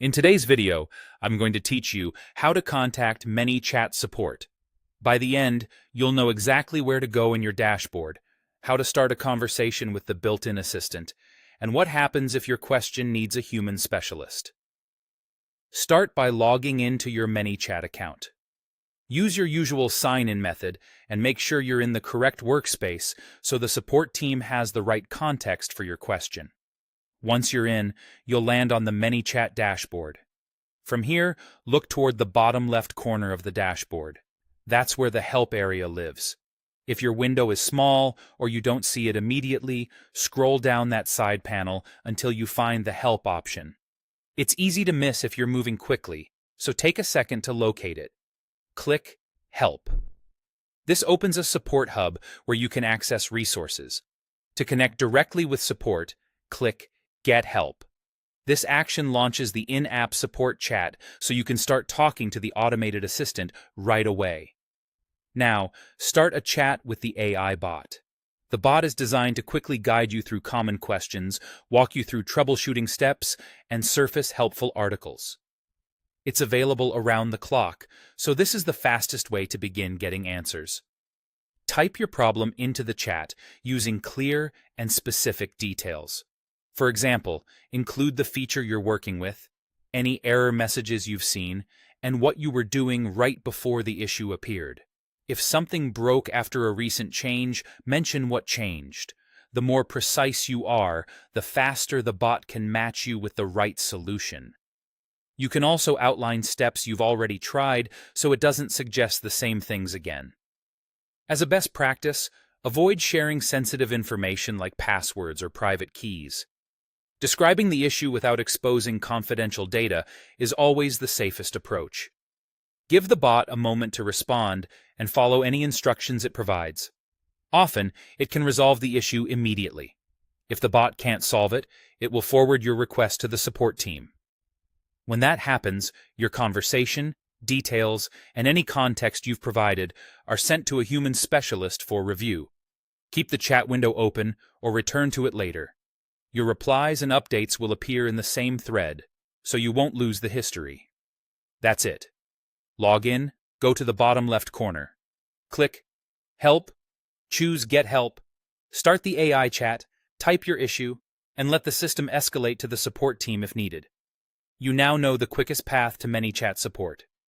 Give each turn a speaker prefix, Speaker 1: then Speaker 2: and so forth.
Speaker 1: In today's video, I'm going to teach you how to contact ManyChat support. By the end, you'll know exactly where to go in your dashboard, how to start a conversation with the built-in assistant, and what happens if your question needs a human specialist. Start by logging into your ManyChat account. Use your usual sign-in method and make sure you're in the correct workspace so the support team has the right context for your question. Once you're in, you'll land on the ManyChat dashboard. From here, look toward the bottom left corner of the dashboard. That's where the Help area lives. If your window is small or you don't see it immediately, scroll down that side panel until you find the Help option. It's easy to miss if you're moving quickly, so take a second to locate it. Click Help. This opens a support hub where you can access resources. To connect directly with support, click Get Help. This action launches the in-app support chat so you can start talking to the automated assistant right away. Now, start a chat with the AI bot. The bot is designed to quickly guide you through common questions, walk you through troubleshooting steps, and surface helpful articles. It's available around the clock, so this is the fastest way to begin getting answers. Type your problem into the chat using clear and specific details. For example, include the feature you're working with, any error messages you've seen, and what you were doing right before the issue appeared. If something broke after a recent change, mention what changed. The more precise you are, the faster the bot can match you with the right solution. You can also outline steps you've already tried so it doesn't suggest the same things again. As a best practice, avoid sharing sensitive information like passwords or private keys. Describing the issue without exposing confidential data is always the safest approach. Give the bot a moment to respond and follow any instructions it provides. Often, it can resolve the issue immediately. If the bot can't solve it, it will forward your request to the support team. When that happens, your conversation, details, and any context you've provided are sent to a human specialist for review. Keep the chat window open or return to it later. Your replies and updates will appear in the same thread, so you won't lose the history. That's it. Log in, go to the bottom left corner. Click Help, choose Get Help, start the AI chat, type your issue, and let the system escalate to the support team if needed. You now know the quickest path to ManyChat support.